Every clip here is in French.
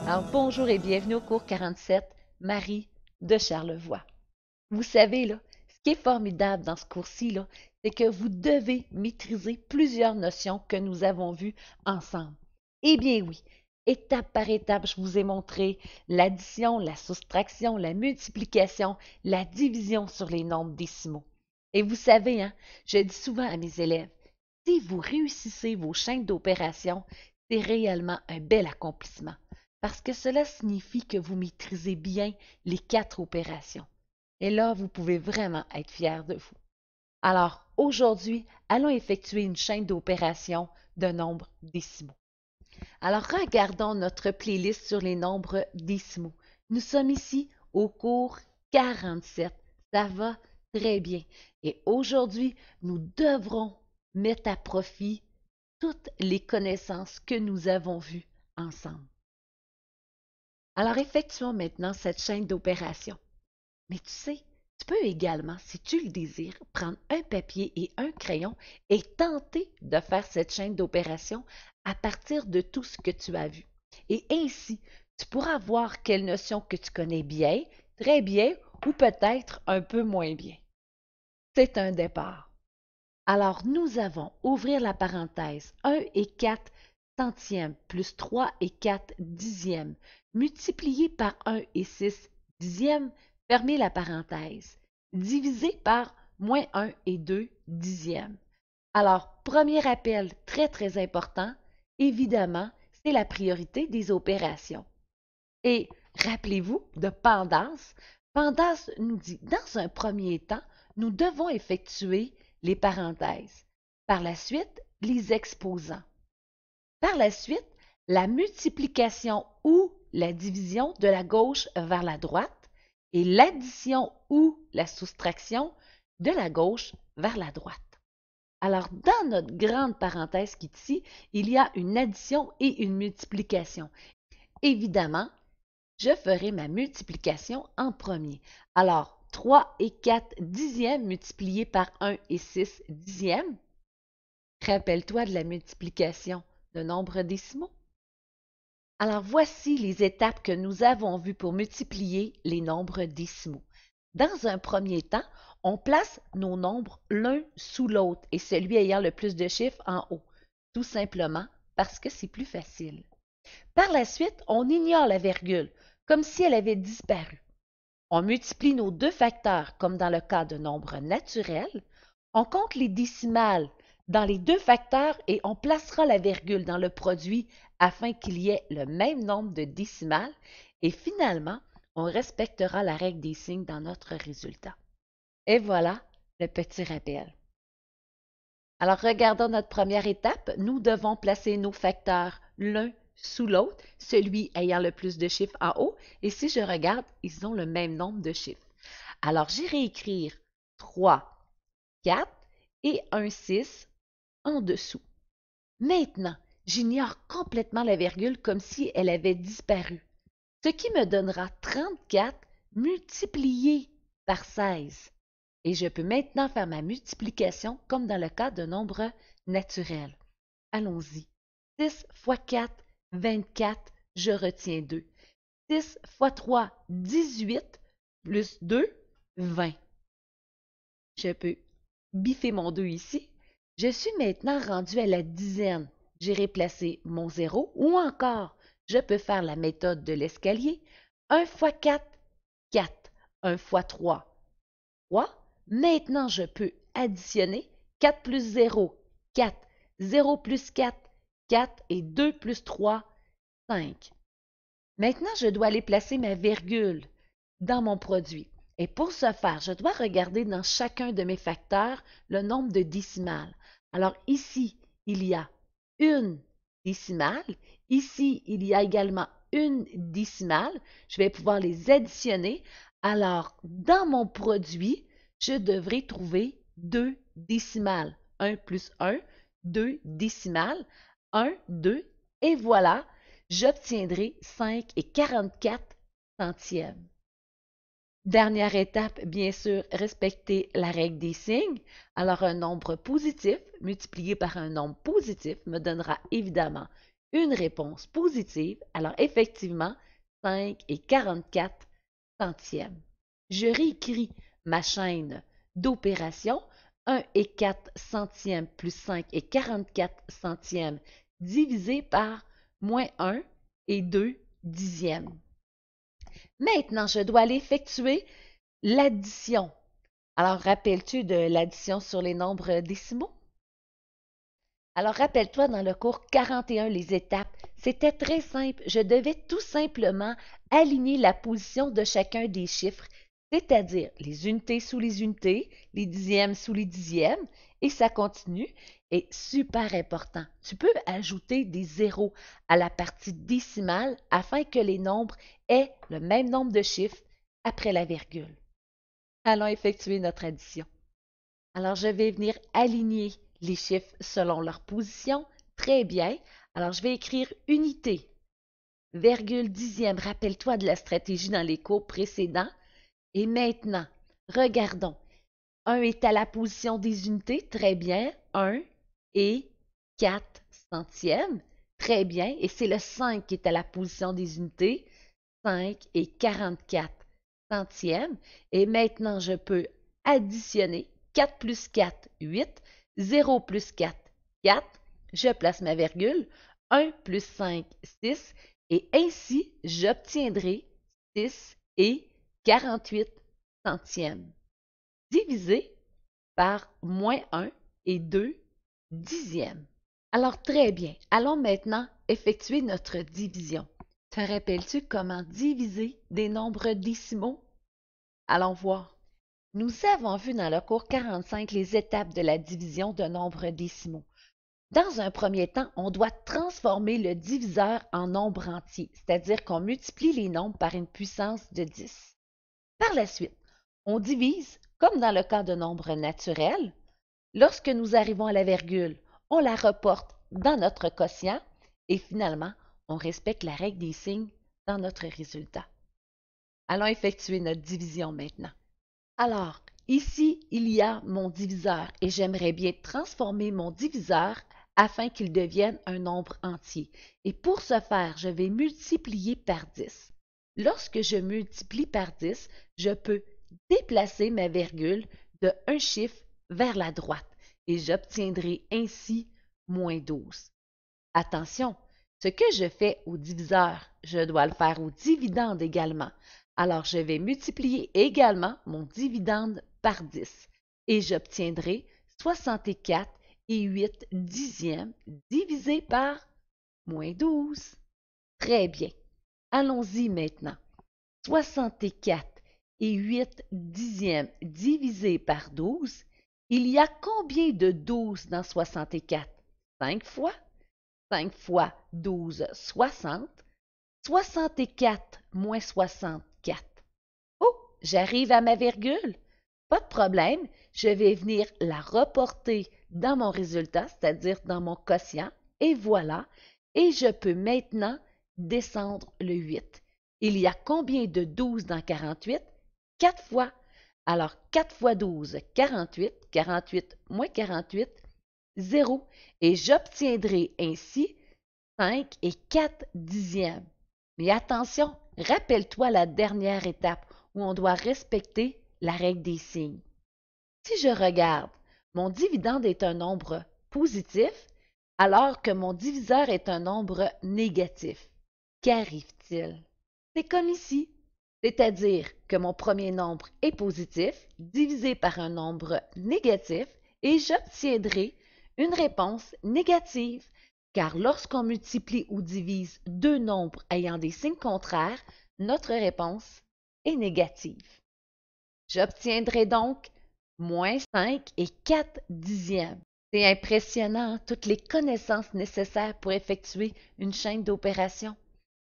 Alors, bonjour et bienvenue au cours 47, Marie de Charlevoix. Vous savez, là, ce qui est formidable dans ce cours-ci, là, c'est que vous devez maîtriser plusieurs notions que nous avons vues ensemble. Eh bien oui, étape par étape, je vous ai montré l'addition, la soustraction, la multiplication, la division sur les nombres décimaux. Et vous savez, hein, je dis souvent à mes élèves, si vous réussissez vos chaînes d'opération, c'est réellement un bel accomplissement parce que cela signifie que vous maîtrisez bien les 4 opérations. Et là, vous pouvez vraiment être fier de vous. Alors, aujourd'hui, allons effectuer une chaîne d'opérations de nombres décimaux. Alors, regardons notre playlist sur les nombres décimaux. Nous sommes ici au cours 47. Ça va très bien. Et aujourd'hui, nous devrons mettre à profit toutes les connaissances que nous avons vues ensemble. Alors, effectuons maintenant cette chaîne d'opérations. Mais tu sais, tu peux également, si tu le désires, prendre un papier et un crayon et tenter de faire cette chaîne d'opérations à partir de tout ce que tu as vu. Et ainsi, tu pourras voir quelles notions que tu connais bien, très bien ou peut-être un peu moins bien. C'est un départ. Alors, nous avons, ouvrir la parenthèse, 1 et 4 centièmes plus 3 et 4 dixièmes, multiplié par 1 et 6 dixièmes, fermez la parenthèse, divisé par moins 1 et 2 dixièmes. Alors, premier appel très très important, évidemment, c'est la priorité des opérations. Et rappelez-vous de Pendas. Pendas nous dit, dans un premier temps, nous devons effectuer les parenthèses. Par la suite, les exposants. Par la suite, la multiplication ou la division de la gauche vers la droite et l'addition ou la soustraction de la gauche vers la droite. Alors, dans notre grande parenthèse qui est ici, il y a une addition et une multiplication. Évidemment, je ferai ma multiplication en premier. Alors, 3 et 4 dixièmes multipliés par 1 et 6 dixièmes. Rappelle-toi de la multiplication de nombres décimaux. Alors, voici les étapes que nous avons vues pour multiplier les nombres décimaux. Dans un premier temps, on place nos nombres l'un sous l'autre et celui ayant le plus de chiffres en haut, tout simplement parce que c'est plus facile. Par la suite, on ignore la virgule, comme si elle avait disparu. On multiplie nos deux facteurs, comme dans le cas de nombres naturels. On compte les décimales dans les deux facteurs et on placera la virgule dans le produit afin qu'il y ait le même nombre de décimales. Et finalement, on respectera la règle des signes dans notre résultat. Et voilà le petit rappel. Alors, regardons notre première étape. Nous devons placer nos facteurs l'un sous l'autre, celui ayant le plus de chiffres en haut. Et si je regarde, ils ont le même nombre de chiffres. Alors, j'irai écrire 3, 4 et un 6 en dessous. Maintenant, j'ignore complètement la virgule comme si elle avait disparu, ce qui me donnera 34 multiplié par 16. Et je peux maintenant faire ma multiplication comme dans le cas de nombres naturels. Allons-y. 6 fois 4, 24, je retiens 2. 6 fois 3, 18, plus 2, 20. Je peux biffer mon 2 ici. Je suis maintenant rendu à la dizaine. J'ai placé mon 0 ou encore, je peux faire la méthode de l'escalier. 1 fois 4, 4. 1 fois 3, 3. Maintenant, je peux additionner 4 plus 0, 4. 0 plus 4, 4 et 2 plus 3, 5. Maintenant, je dois aller placer ma virgule dans mon produit. Et pour ce faire, je dois regarder dans chacun de mes facteurs le nombre de décimales. Alors ici, il y a une décimale. Ici, il y a également une décimale. Je vais pouvoir les additionner. Alors, dans mon produit, je devrais trouver deux décimales. 1 plus 1, 2 décimales, 1, 2, et voilà, j'obtiendrai 5 et 44 centièmes. Dernière étape, bien sûr, respecter la règle des signes. Alors, un nombre positif multiplié par un nombre positif me donnera évidemment une réponse positive. Alors effectivement, 5 et 44 centièmes. Je réécris ma chaîne d'opération. 1 et 4 centièmes plus 5 et 44 centièmes divisé par moins 1 et 2 dixièmes. Maintenant, je dois aller effectuer l'addition. Alors, rappelles-tu de l'addition sur les nombres décimaux? Alors, rappelle-toi, dans le cours 41, les étapes, c'était très simple. Je devais tout simplement aligner la position de chacun des chiffres, c'est-à-dire les unités sous les unités, les dixièmes sous les dixièmes, et ça continue. Et super important, tu peux ajouter des zéros à la partie décimale afin que les nombres aient le même nombre de chiffres après la virgule. Allons effectuer notre addition. Alors, je vais venir aligner les chiffres selon leur position. Très bien. Alors, je vais écrire unité, virgule, dixième. Rappelle-toi de la stratégie dans les cours précédents. Et maintenant, regardons. 1 est à la position des unités. Très bien. 1 et 4 centièmes. Très bien. Et c'est le 5 qui est à la position des unités. 5 et 44 centièmes. Et maintenant, je peux additionner 4 plus 4, 8. 0 plus 4, 4. Je place ma virgule. 1 plus 5, 6. Et ainsi, j'obtiendrai 6 et 48 centièmes divisé par moins 1 et 2 dixièmes. Alors, très bien. Allons maintenant effectuer notre division. Te rappelles-tu comment diviser des nombres décimaux? Allons voir. Nous avons vu dans le cours 45 les étapes de la division de nombres décimaux. Dans un premier temps, on doit transformer le diviseur en nombre entier, c'est-à-dire qu'on multiplie les nombres par une puissance de 10. Par la suite, on divise, comme dans le cas de nombres naturels. Lorsque nous arrivons à la virgule, on la reporte dans notre quotient et finalement, on respecte la règle des signes dans notre résultat. Allons effectuer notre division maintenant. Alors, ici, il y a mon diviseur et j'aimerais bien transformer mon diviseur afin qu'il devienne un nombre entier. Et pour ce faire, je vais multiplier par 10. Lorsque je multiplie par 10, je peux déplacer ma virgule de un chiffre vers la droite et j'obtiendrai ainsi moins 12. Attention, ce que je fais au diviseur, je dois le faire au dividende également. Alors, je vais multiplier également mon dividende par 10 et j'obtiendrai 64 et 8 dixièmes divisé par moins 12. Très bien. Allons-y maintenant. 64 et 8 dixièmes divisé par 12. Il y a combien de 12 dans 64? 5 fois. 5 fois 12, 60. 64 moins 64. Oh, j'arrive à ma virgule. Pas de problème, je vais venir la reporter dans mon résultat, c'est-à-dire dans mon quotient, et voilà. Et je peux maintenant descendre le 8. Il y a combien de 12 dans 48? 4 fois. Alors, 4 fois 12, 48. 48 moins 48, 0. Et j'obtiendrai ainsi 5 et 4 dixièmes. Mais attention, rappelle-toi la dernière étape où on doit respecter la règle des signes. Si je regarde, mon dividende est un nombre positif alors que mon diviseur est un nombre négatif. Qu'arrive-t-il? C'est comme ici, c'est-à-dire que mon premier nombre est positif divisé par un nombre négatif et j'obtiendrai une réponse négative, car lorsqu'on multiplie ou divise deux nombres ayant des signes contraires, notre réponse est négative. J'obtiendrai donc moins 5 et 4 dixièmes. C'est impressionnant, toutes les connaissances nécessaires pour effectuer une chaîne d'opérations.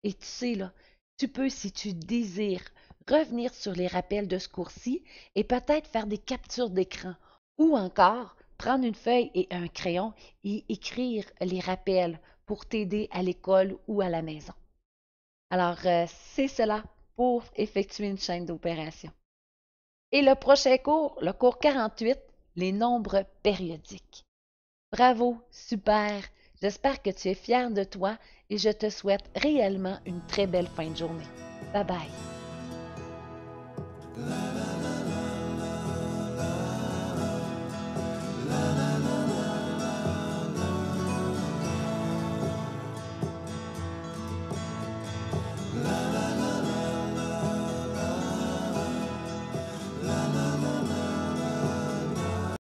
Et tu sais, là, tu peux, si tu désires, revenir sur les rappels de ce cours-ci et peut-être faire des captures d'écran ou encore prendre une feuille et un crayon et écrire les rappels pour t'aider à l'école ou à la maison. Alors, c'est cela pour effectuer une chaîne d'opérations. Et le prochain cours, le cours 48, les nombres périodiques. Bravo, super! J'espère que tu es fier de toi et je te souhaite réellement une très belle fin de journée. Bye bye.